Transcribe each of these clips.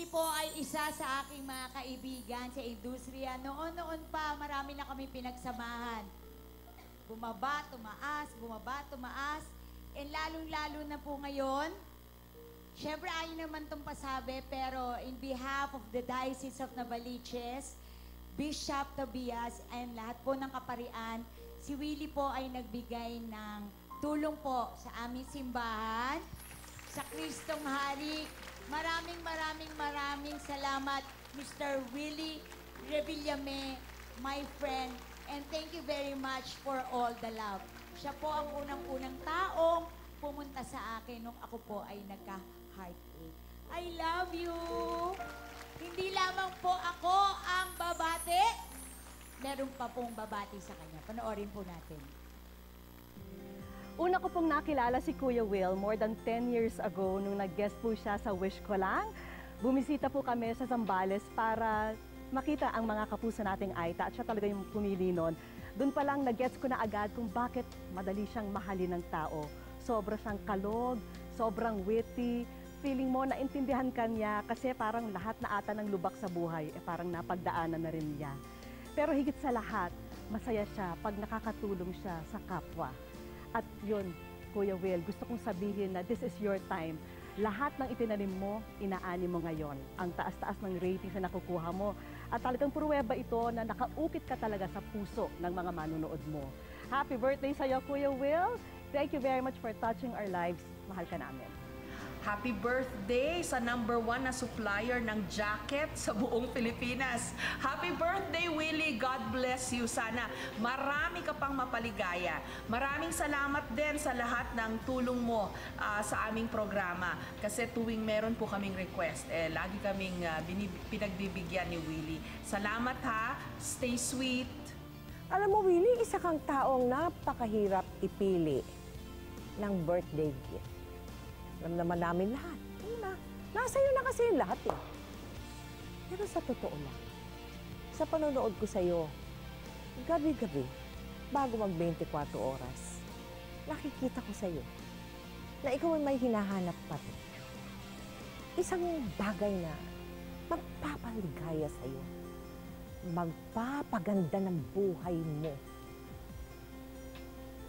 Willie po ay isa sa aking mga kaibigan sa industriya. Noon-noon pa, marami na kami pinagsamahan. Bumaba, tumaas. And lalong-lalo na po ngayon, syempre ayaw naman itong pasabi, pero in behalf of the Diocese of Novaliches, Bishop Tobias, and lahat po ng kaparian, si Willie po ay nagbigay ng tulong po sa aming simbahan, sa Kristong Hari. Maraming salamat, Mr. Willie Revillame, my friend, and thank you very much for all the love. Siya po ang unang-unang taong pumunta sa akin nung ako po ay nagka-heartache. I love you! Hindi lamang po ako ang babati, meron pa pong babati sa kanya. Panoorin po natin. Una ko pong nakilala si Kuya Will more than 10 years ago nung nag-guest po siya sa Wish Ko Lang. Bumisita po kami sa Zambales para makita ang mga kapuso nating Aita at siya talaga yung pumili nun. Doon pa lang nag-gets ko na agad kung bakit madali siyang mahalin ng tao. Sobra siyang kalog, sobrang witty, feeling mo naintindihan ka niya kasi parang lahat na ata ng lubak sa buhay, parang napagdaanan na rin niya. Pero higit sa lahat, masaya siya pag nakakatulong siya sa kapwa. At yun, Kuya Will, gusto kong sabihin na this is your time. Lahat ng itinanim mo, inaani mo ngayon. Ang taas-taas ng ratings na nakukuha mo. At talagang pruweba ito na nakaukit ka talaga sa puso ng mga manunood mo. Happy birthday sa'yo, Kuya Will. Thank you very much for touching our lives. Mahal ka namin. Happy birthday sa #1 na supplier ng jacket sa buong Pilipinas. Happy birthday, Willie. God bless you. Sana marami ka pang mapaligaya. Maraming salamat din sa lahat ng tulong mo sa aming programa. Kasi tuwing meron po kaming request, lagi kaming pinagbibigyan ni Willie. Salamat ha. Stay sweet. Alam mo, Willie, isa kang taong napakahirap ipili ng birthday gift. Alam naman namin lahat. Nasa iyo na kasi yung lahat eh. Pero sa totoo lang, sa panonood ko sa iyo, gabi-gabi, bago mag-24 oras, nakikita ko sa iyo na ikaw ay may hinahanap pa rin. Isang bagay na magpapaligaya sa iyo, magpapaganda ng buhay mo.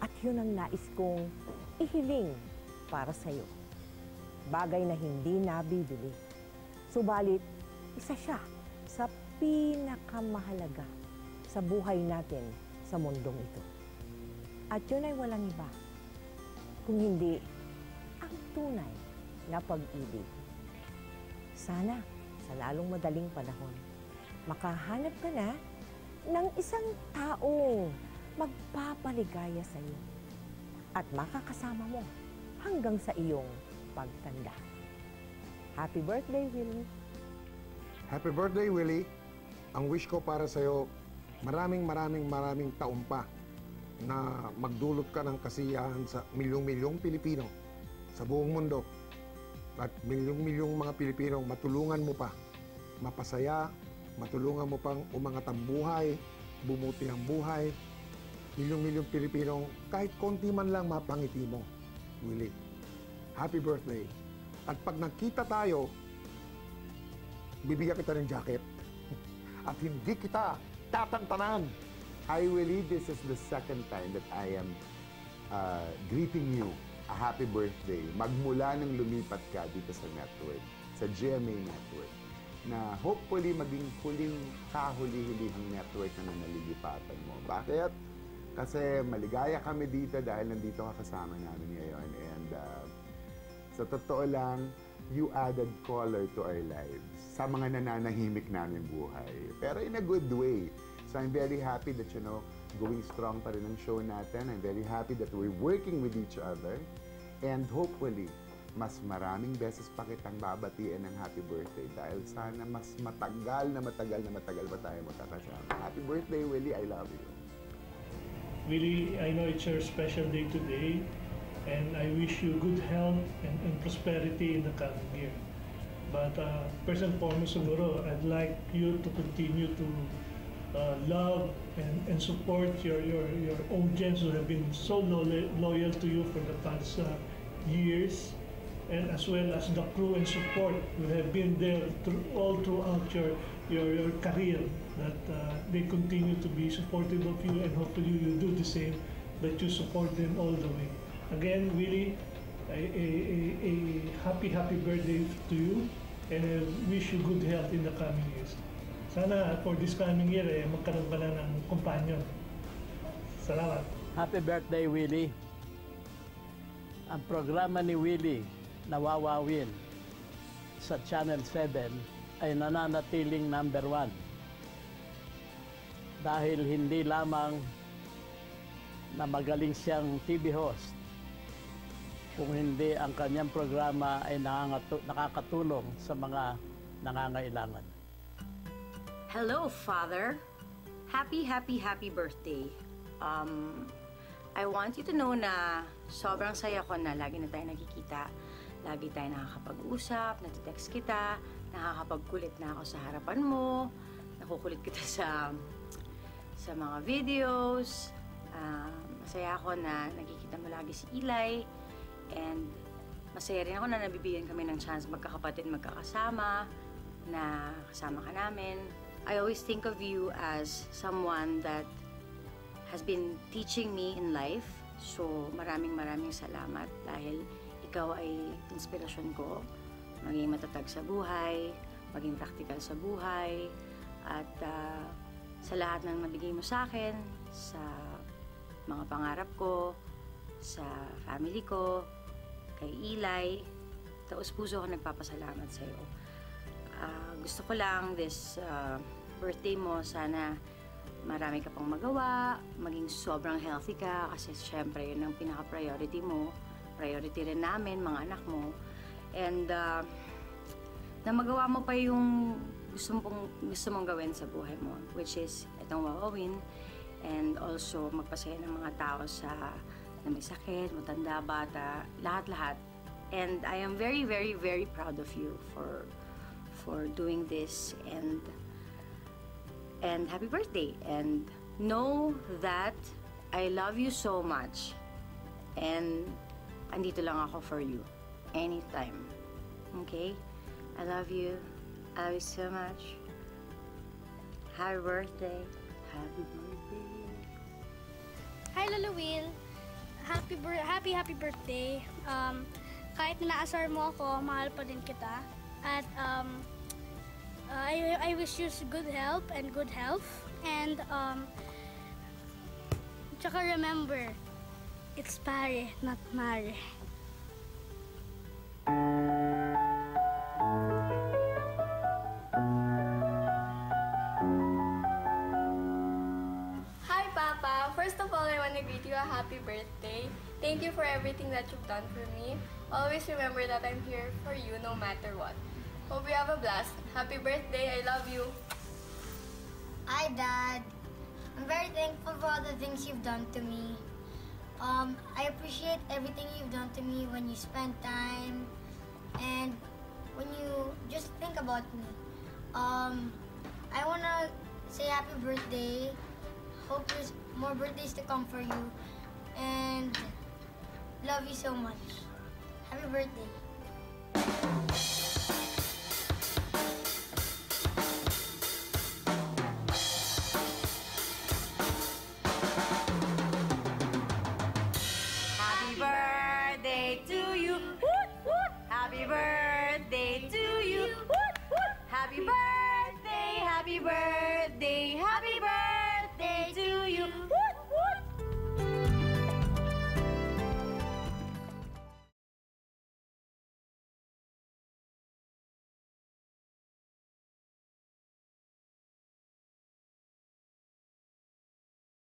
At yun ang nais kong ihiling para sa iyo. Bagay na hindi nabibili. Subalit, isa siya sa pinakamahalaga sa buhay natin sa mundong ito. At yun ay walang iba, kung hindi ang tunay na pag-ibig. Sana, sa lalong madaling panahon, makahanap ka na ng isang taong magpapaligaya sa iyo at makakasama mo hanggang sa iyong pagtanda. Happy birthday, Willie! Happy birthday, Willie! Ang wish ko para sa'yo, maraming taon pa na magdulot ka ng kasiyahan sa milyong-milyong Pilipino sa buong mundo. At milyong-milyong mga Pilipino matulungan mo pa, mapasaya, matulungan mo pang umangat ang buhay, bumuti ang buhay. Milyong-milyong Pilipino, kahit konti man lang mapangiti mo, Willie. Happy birthday. At pag nagkita tayo, bibigyan kita ng jacket. At hindi kita tatantanan. Hi, Willie. This is the second time that I am greeting you a happy birthday. Magmula nang lumipat ka dito sa network, sa GMA Network, na hopefully maging huling kahuli-hulihang network na nalilipatan mo. Bakit? Kasi maligaya kami dito dahil nandito ka kasama namin ngayon. And sa totoo lang, you added color to our lives sa mga nananahimik namin buhay. Pero in a good way. So I'm very happy that, you know, going strong pa rin ang show natin. I'm very happy that we're working with each other. And hopefully, mas maraming beses pa kitang babatiin ng happy birthday dahil sana mas matagal pa tayo magkakasama. Happy birthday, Willie. I love you. Willie, I know it's your special day today. And I wish you good health and prosperity in the coming year. But first and foremost, siguro, I'd like you to continue to love and support your audience who have been so loyal to you for the past years. and as well as the crew and support who have been there all throughout your career, that they continue to be supportive of you, and hopefully you do the same, that you support them all the way. Again, Willie, a happy birthday to you, and I wish you good health in the coming years. Sana for this coming year, magkaroon ka na ng companion. Salamat. Happy birthday, Willie. Ang programa ni Willie na Wawawin sa Channel 7 ay nananatiling number 1. Dahil hindi lamang na magaling siyang TV host, kung hindi ang kanyang programa ay nakakatulong sa mga nangangailangan. Hello, Father. Happy birthday. I want you to know na sobrang saya ko na lagi na tayo nagkikita. Lagi tayo nakakapag-usap, natitext kita, nakakapagkulit na ako sa harapan mo, nakukulit kita sa mga videos. Masaya ako na nakikita mo lagi si Eli. And masaya rin ako na nabibigyan kami ng chance magkakapatid, magkakasama, na kasama ka namin. I always think of you as someone that has been teaching me in life. So maraming salamat dahil ikaw ay inspirasyon ko. Maging matatag sa buhay, maging practical sa buhay, at sa lahat ng nabigay mo sa akin, sa mga pangarap ko, sa family ko, kay Eli, taos-puso ako nagpapasalamat sa iyo. Gusto ko lang this birthday mo, sana marami ka pang magawa, maging sobrang healthy ka, kasi syempre yun ang pinaka-priority mo. Priority rin namin, mga anak mo. And na magawa mo pa yung gusto mong gawin sa buhay mo, which is itong Wawawin, and also magpasaya ng mga tao na may sakit, matanda, bata, lahat-lahat. And I am very proud of you for doing this, and happy birthday. And know that I love you so much, and andito lang ako for you anytime. Okay? I love you. I love you so much. Happy birthday. Happy birthday. Hi, Lolo Will. Happy birthday. Kahit naasar mo ako, mahal pa din kita. At I wish you good health. And tsaka remember, it's pare, not mare. Hi, Papa. First of all, I want to greet you a happy birthday. Thank you for everything that you've done for me. Always remember that I'm here for you no matter what. Hope you have a blast. Happy birthday. I love you. Hi, Dad. I'm very thankful for all the things you've done to me. I appreciate everything you've done to me when you spend time and when you just think about me. I want to say happy birthday. Hope there's more birthdays to come for you. And love you so much. Happy birthday.